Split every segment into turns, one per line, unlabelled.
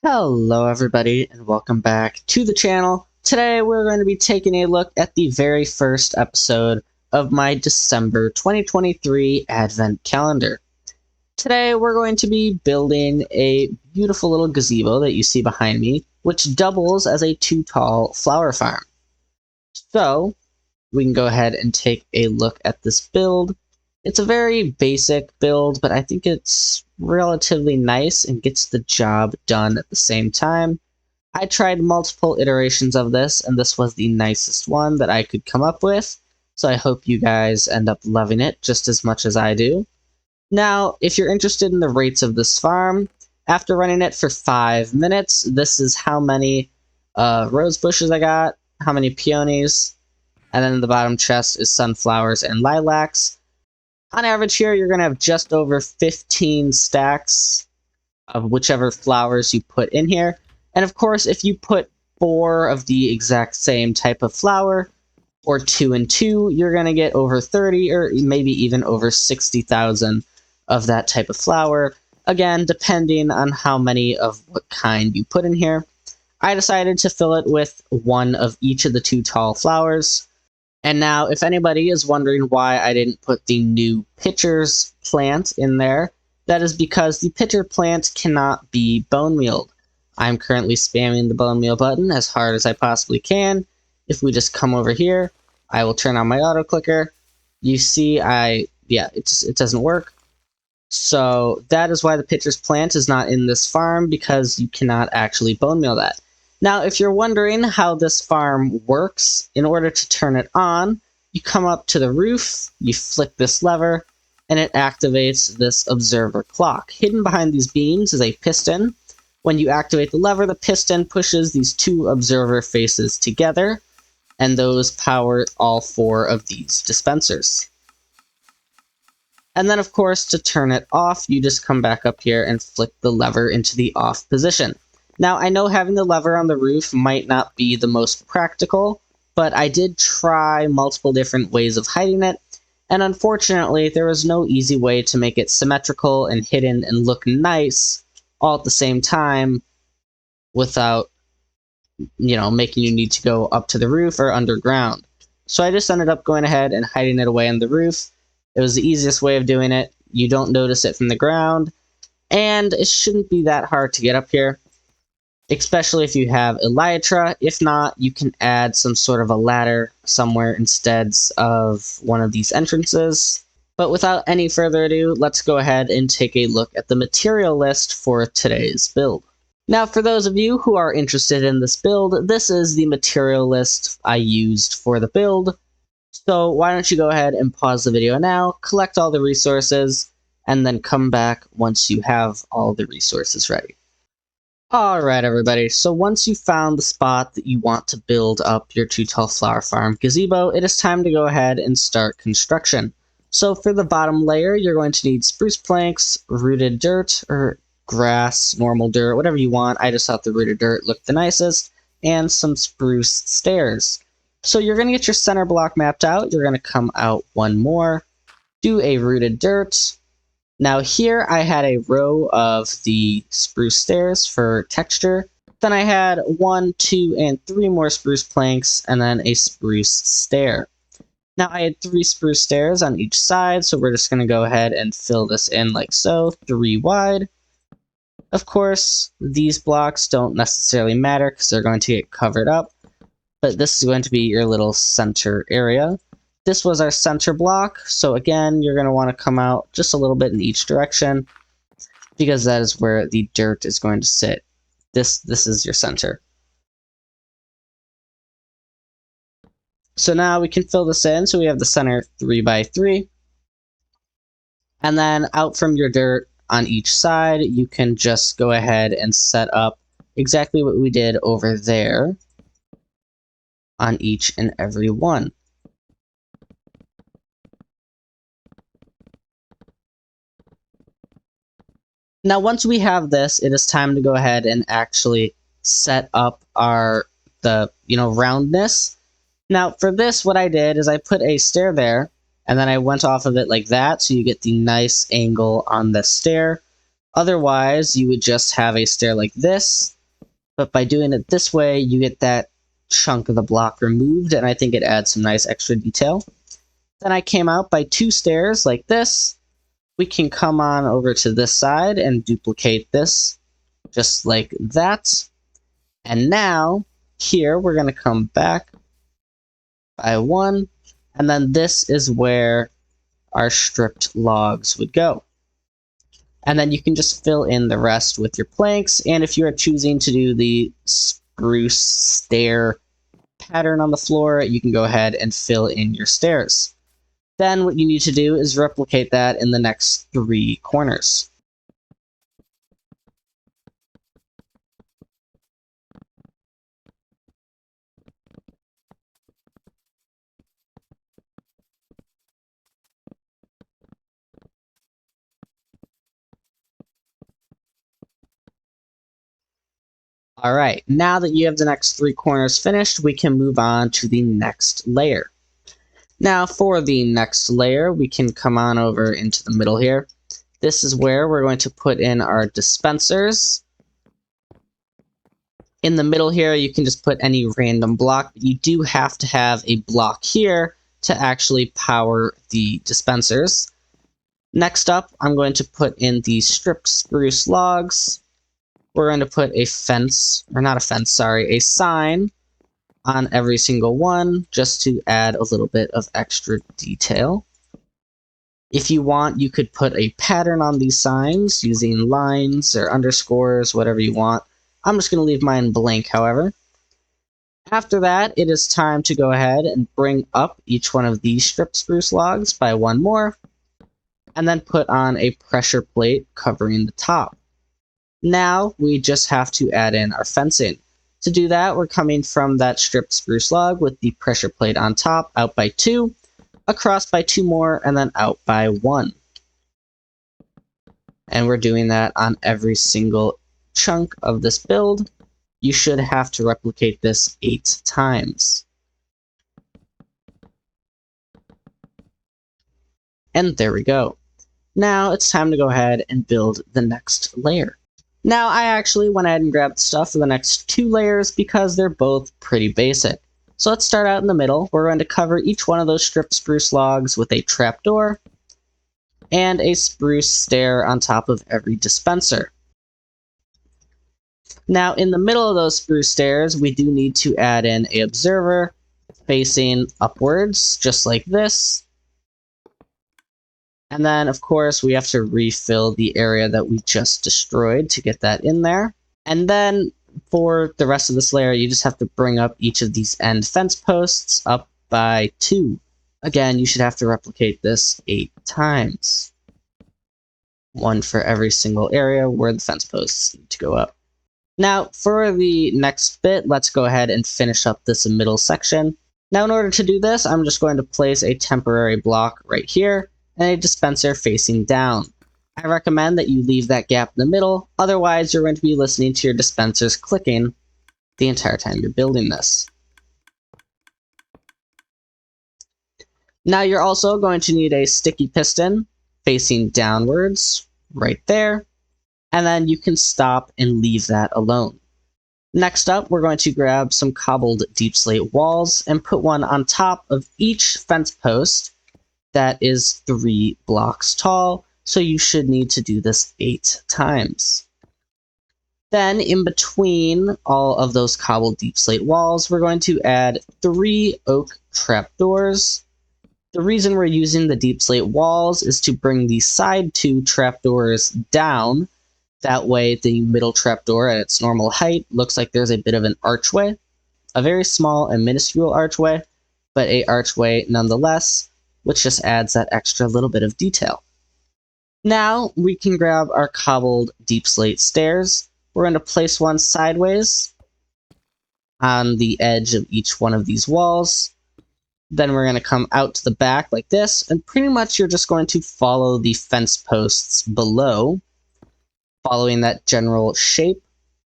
Hello everybody and welcome back to the channel. Today we're going to be taking a look at the very first episode of my December 2023 Advent calendar. Today we're going to be building a beautiful little gazebo that you see behind me, which doubles as a 2-tall flower farm. So we can go ahead and take a look at this build. It's a very basic build, but I think it's relatively nice and gets the job done at the same time. I tried multiple iterations of this, and this was the nicest one that I could come up with, so I hope you guys end up loving it just as much as I do. Now, if you're interested in the rates of this farm, after running it for 5 minutes, this is how many rose bushes I got, how many peonies, and then in the bottom chest is sunflowers and lilacs. On average here, you're going to have just over 15 stacks of whichever flowers you put in here. And of course, if you put 4 of the exact same type of flower, or 2 and 2, you're going to get over 30 or maybe even over 60,000 of that type of flower. Again, depending on how many of what kind you put in here. I decided to fill it with 1 of each of the 2 tall flowers. And now, if anybody is wondering why I didn't put the new pitcher's plant in there, that is because the pitcher plant cannot be bone mealed. I'm currently spamming the bone meal button as hard as I possibly can. If we just come over here, I will turn on my auto clicker. You see, it doesn't work. So that is why the pitcher's plant is not in this farm, because you cannot actually bone meal that. Now, if you're wondering how this farm works, in order to turn it on, you come up to the roof, you flick this lever, and it activates this observer clock. Hidden behind these beams is a piston. When you activate the lever, the piston pushes these 2 observer faces together, and those power all 4 of these dispensers. And then, of course, to turn it off, you just come back up here and flick the lever into the off position. Now, I know having the lever on the roof might not be the most practical, but I did try multiple different ways of hiding it, and unfortunately, there was no easy way to make it symmetrical and hidden and look nice all at the same time without, making you need to go up to the roof or underground. So I just ended up going ahead and hiding it away on the roof. It was the easiest way of doing it. You don't notice it from the ground, and it shouldn't be that hard to get up here, especially if you have elytra. If not, you can add some sort of a ladder somewhere instead of one of these entrances. But without any further ado, let's go ahead and take a look at the material list for today's build. Now, for those of you who are interested in this build, this is the material list I used for the build. So why don't you go ahead and pause the video now, collect all the resources, and then come back once you have all the resources ready. Alright everybody, so once you've found the spot that you want to build up your 2-tall flower farm gazebo, it is time to go ahead and start construction. So for the bottom layer, you're going to need spruce planks, rooted dirt, or grass, normal dirt, whatever you want. I just thought the rooted dirt looked the nicest, and some spruce stairs. So you're going to get your center block mapped out, you're going to come out 1 more, do a rooted dirt. Now here I had a row of the spruce stairs for texture. Then I had 1, 2, and 3 more spruce planks, and then a spruce stair. Now I had 3 spruce stairs on each side, so we're just going to go ahead and fill this in like so, 3 wide. Of course, these blocks don't necessarily matter because they're going to get covered up, but this is going to be your little center area. This was our center block, so again, you're going to want to come out just a little bit in each direction, because that is where the dirt is going to sit. This is your center. So now we can fill this in, so we have the center 3 by 3. And then out from your dirt on each side, you can just go ahead and set up exactly what we did over there on each and every one. Now, once we have this, it is time to go ahead and actually set up the roundness. Now, for this, what I did is I put a stair there, and then I went off of it like that, so you get the nice angle on the stair. Otherwise, you would just have a stair like this, but by doing it this way, you get that chunk of the block removed, and I think it adds some nice extra detail. Then I came out by 2 stairs like this. We can come on over to this side and duplicate this just like that. And now, here, we're going to come back by 1, and then this is where our stripped logs would go. And then you can just fill in the rest with your planks, and if you are choosing to do the spruce stair pattern on the floor, you can go ahead and fill in your stairs. Then what you need to do is replicate that in the next 3 corners. Alright, now that you have the next 3 corners finished, we can move on to the next layer. Now for the next layer, we can come on over into the middle here. This is where we're going to put in our dispensers. In the middle here, you can just put any random block, but you do have to have a block here to actually power the dispensers. Next up, I'm going to put in the stripped spruce logs. We're going to put a fence, or not a fence, sorry, a sign on every single one, just to add a little bit of extra detail. If you want, you could put a pattern on these signs using lines or underscores, whatever you want. I'm just going to leave mine blank, however. After that, it is time to go ahead and bring up each one of these stripped spruce logs by 1 more, and then put on a pressure plate covering the top. Now, we just have to add in our fencing. To do that, we're coming from that stripped spruce log with the pressure plate on top, out by 2, across by 2 more, and then out by 1. And we're doing that on every single chunk of this build. You should have to replicate this 8 times. And there we go. Now it's time to go ahead and build the next layer. Now I actually went ahead and grabbed stuff for the next 2 layers because they're both pretty basic. So let's start out in the middle. We're going to cover each one of those stripped spruce logs with a trapdoor and a spruce stair on top of every dispenser. Now in the middle of those spruce stairs, we do need to add in an observer facing upwards, just like this. And then, of course, we have to refill the area that we just destroyed to get that in there. And then, for the rest of this layer, you just have to bring up each of these end fence posts up by 2. Again, you should have to replicate this 8 times. 1 for every single area where the fence posts need to go up. Now, for the next bit, let's go ahead and finish up this middle section. Now, in order to do this, I'm just going to place a temporary block right here, and a dispenser facing down. I recommend that you leave that gap in the middle, otherwise you're going to be listening to your dispensers clicking the entire time you're building this. Now you're also going to need a sticky piston facing downwards, right there, and then you can stop and leave that alone. Next up, we're going to grab some cobbled deep slate walls and put one on top of each fence post that is 3 blocks tall, so you should need to do this 8 times. Then, in between all of those cobbled deep slate walls, we're going to add 3 oak trapdoors. The reason we're using the deep slate walls is to bring the side 2 trapdoors down. That way, the middle trapdoor at its normal height looks like there's a bit of an archway. A very small and minuscule archway, but a archway nonetheless, which just adds that extra little bit of detail. Now we can grab our cobbled deep slate stairs. We're going to place one sideways on the edge of each one of these walls. Then we're going to come out to the back like this, and pretty much you're just going to follow the fence posts below, following that general shape,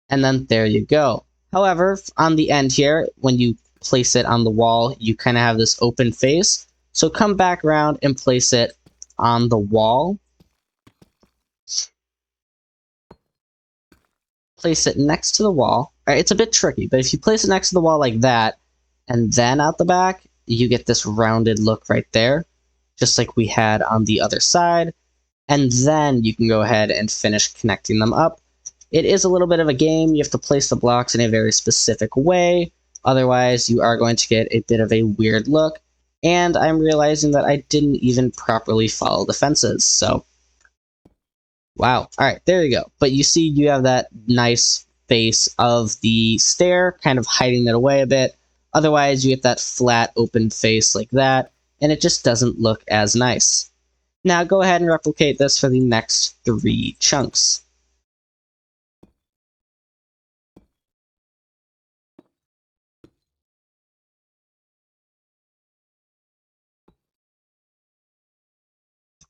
and then there you go. However, on the end here, when you place it on the wall, you kind of have this open face. So come back around and place it on the wall. place it next to the wall. Right, it's a bit tricky, but if you place it next to the wall like that, and then out the back, you get this rounded look right there, just like we had on the other side. And then you can go ahead and finish connecting them up. It is a little bit of a game. You have to place the blocks in a very specific way. Otherwise, you are going to get a bit of a weird look. And I'm realizing that I didn't even properly follow the fences. So, wow. All right, there you go. But you see you have that nice face of the stair, kind of hiding it away a bit. Otherwise, you get that flat, open face like that, and it just doesn't look as nice. Now go ahead and replicate this for the next 3 chunks.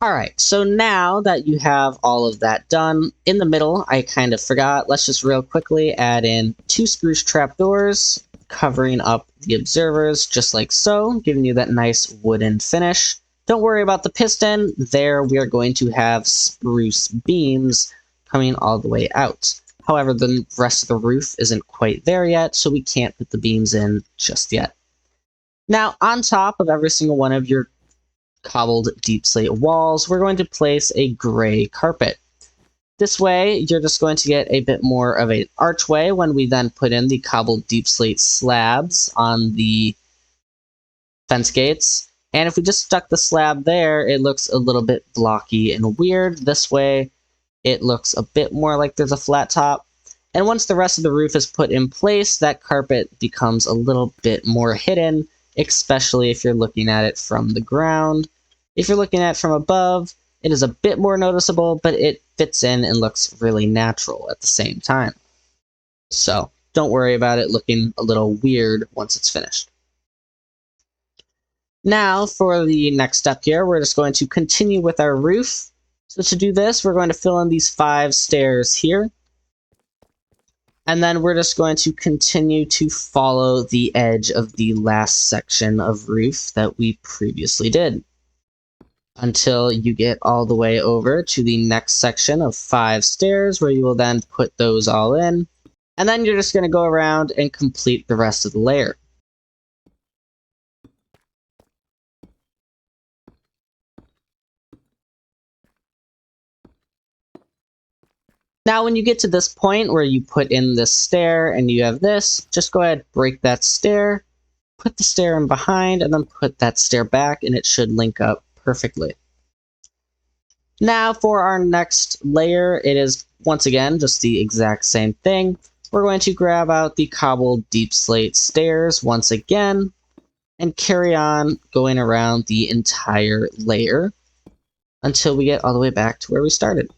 Alright, so now that you have all of that done, in the middle, I kind of forgot, let's just real quickly add in 2 spruce trapdoors, covering up the observers just like so, giving you that nice wooden finish. Don't worry about the piston, there we are going to have spruce beams coming all the way out. However, the rest of the roof isn't quite there yet, so we can't put the beams in just yet. Now, on top of every single one of your cobbled deep slate walls, we're going to place a gray carpet. This way, you're just going to get a bit more of an archway when we then put in the cobbled deep slate slabs on the fence gates. And if we just stuck the slab there, it looks a little bit blocky and weird. This way, it looks a bit more like there's a flat top. And once the rest of the roof is put in place, that carpet becomes a little bit more hidden, especially if you're looking at it from the ground. If you're looking at it from above, it is a bit more noticeable, but it fits in and looks really natural at the same time. So don't worry about it looking a little weird once it's finished. Now for the next step here, we're just going to continue with our roof. So to do this, we're going to fill in these 5 stairs here. And then we're just going to continue to follow the edge of the last section of roof that we previously did, until you get all the way over to the next section of 5 stairs, where you will then put those all in. And then you're just going to go around and complete the rest of the layer. Now, when you get to this point where you put in this stair and you have this, just go ahead, break that stair, put the stair in behind, and then put that stair back, and it should link up perfectly. Now, for our next layer, it is, once again, just the exact same thing. We're going to grab out the cobbled deep slate stairs once again, and carry on going around the entire layer until we get all the way back to where we started.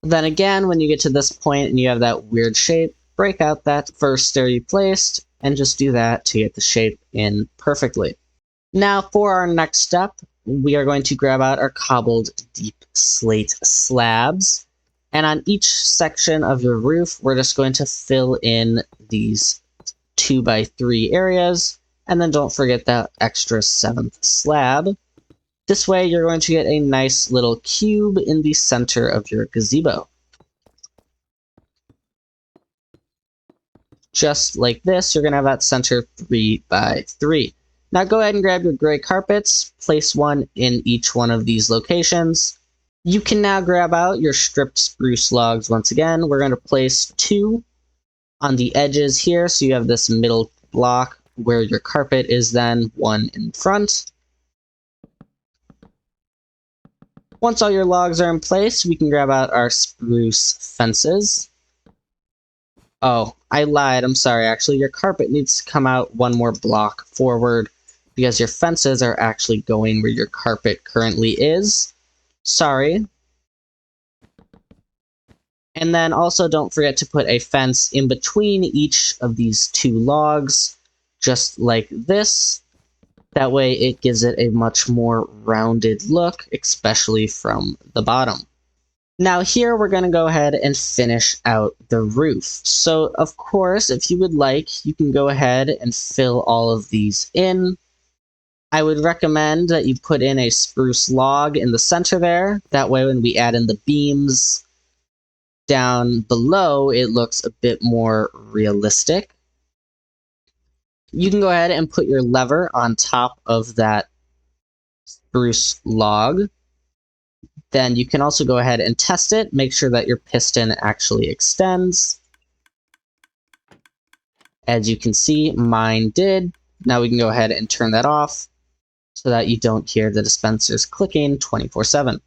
Then again, when you get to this point and you have that weird shape, break out that first stair you placed, and just do that to get the shape in perfectly. Now for our next step, we are going to grab out our cobbled deep slate slabs, and on each section of your roof, we're just going to fill in these 2x3 areas, and then don't forget that extra 7th slab. This way, you're going to get a nice little cube in the center of your gazebo. Just like this, you're going to have that center 3x3. Now go ahead and grab your gray carpets, place one in each one of these locations. You can now grab out your stripped spruce logs once again. We're going to place 2 on the edges here, so you have this middle block where your carpet is, then 1 in front. Once all your logs are in place, we can grab out our spruce fences. Oh, I lied. I'm sorry. Actually, your carpet needs to come out 1 more block forward because your fences are actually going where your carpet currently is. Sorry. And then also don't forget to put a fence in between each of these 2 logs, just like this. That way it gives it a much more rounded look, especially from the bottom. Now here we're going to go ahead and finish out the roof. So of course, if you would like, you can go ahead and fill all of these in. I would recommend that you put in a spruce log in the center there. That way when we add in the beams down below, it looks a bit more realistic. You can go ahead and put your lever on top of that spruce log. Then you can also go ahead and test it, make sure that your piston actually extends. As you can see, mine did. Now we can go ahead and turn that off so that you don't hear the dispensers clicking 24/7.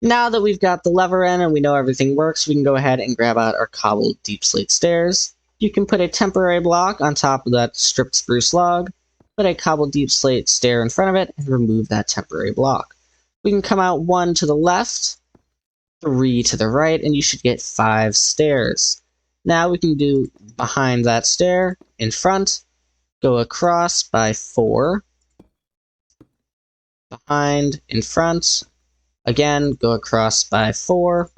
Now that we've got the lever in and we know everything works, we can go ahead and grab out our cobbled deep slate stairs. You can put a temporary block on top of that stripped spruce log, put a cobbled deep slate stair in front of it, and remove that temporary block. We can come out 1 to the left, 3 to the right, and you should get 5 stairs. Now we can do behind that stair, in front, go across by 4, behind, in front, again, go across by 4,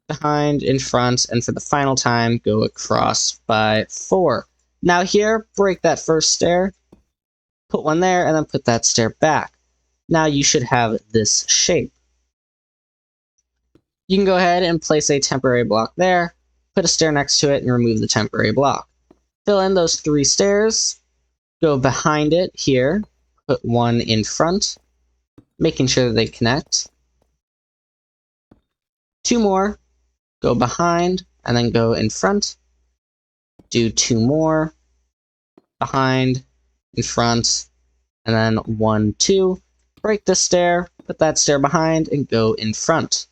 behind, in front, and for the final time, go across by 4. Now here, break that first stair, put one there, and then put that stair back. Now you should have this shape. You can go ahead and place a temporary block there, put a stair next to it, and remove the temporary block. Fill in those 3 stairs, go behind it here, put one in front, making sure that they connect. 2 more, go behind, and then go in front. Do 2 more, behind, in front, and then 1, 2. Break this stair, put that stair behind, and go in front.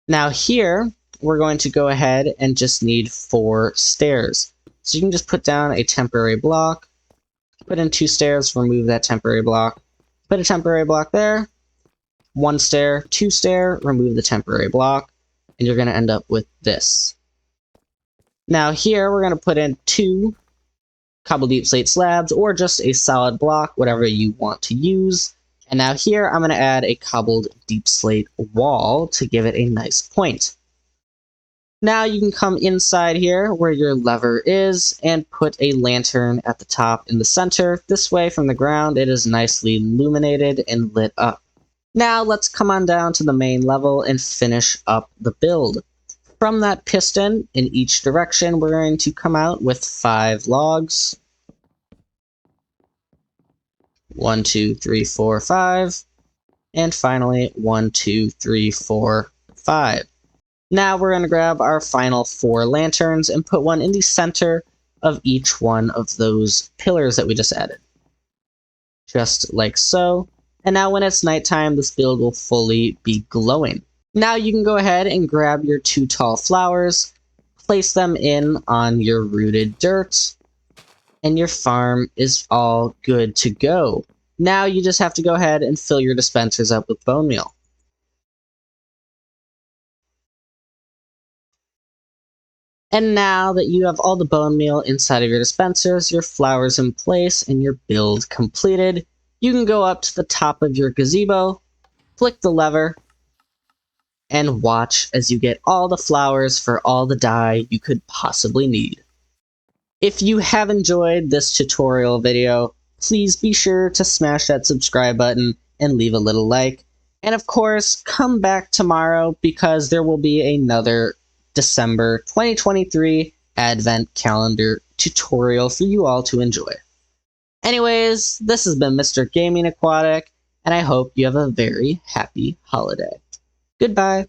Now here, we're going to go ahead and just need 4 stairs. So you can just put down a temporary block, put in 2 stairs, remove that temporary block, put a temporary block there, 1 stair, 2 stair, remove the temporary block, and you're going to end up with this. Now here, we're going to put in 2 cobbled deep slate slabs, or just a solid block, whatever you want to use. And now here, I'm going to add a cobbled deep slate wall to give it a nice point. Now you can come inside here where your lever is and put a lantern at the top in the center. This way from the ground it is nicely illuminated and lit up. Now let's come on down to the main level and finish up the build. From that piston in each direction we're going to come out with 5 logs. 1, 2, 3, 4, 5. And finally 1, 2, 3, 4, 5. Now we're going to grab our final 4 lanterns and put one in the center of each one of those pillars that we just added. Just like so. And now when it's nighttime, this build will fully be glowing. Now you can go ahead and grab your 2 tall flowers, place them in on your rooted dirt, and your farm is all good to go. Now you just have to go ahead and fill your dispensers up with bone meal. And now that you have all the bone meal inside of your dispensers, your flowers in place, and your build completed, you can go up to the top of your gazebo, flick the lever, and watch as you get all the flowers for all the dye you could possibly need. If you have enjoyed this tutorial video, please be sure to smash that subscribe button and leave a little like. And of course, come back tomorrow because there will be another December 2023 Advent Calendar tutorial for you all to enjoy. Anyways, this has been Mr. Gaming Aquatic, and I hope you have a very happy holiday. Goodbye.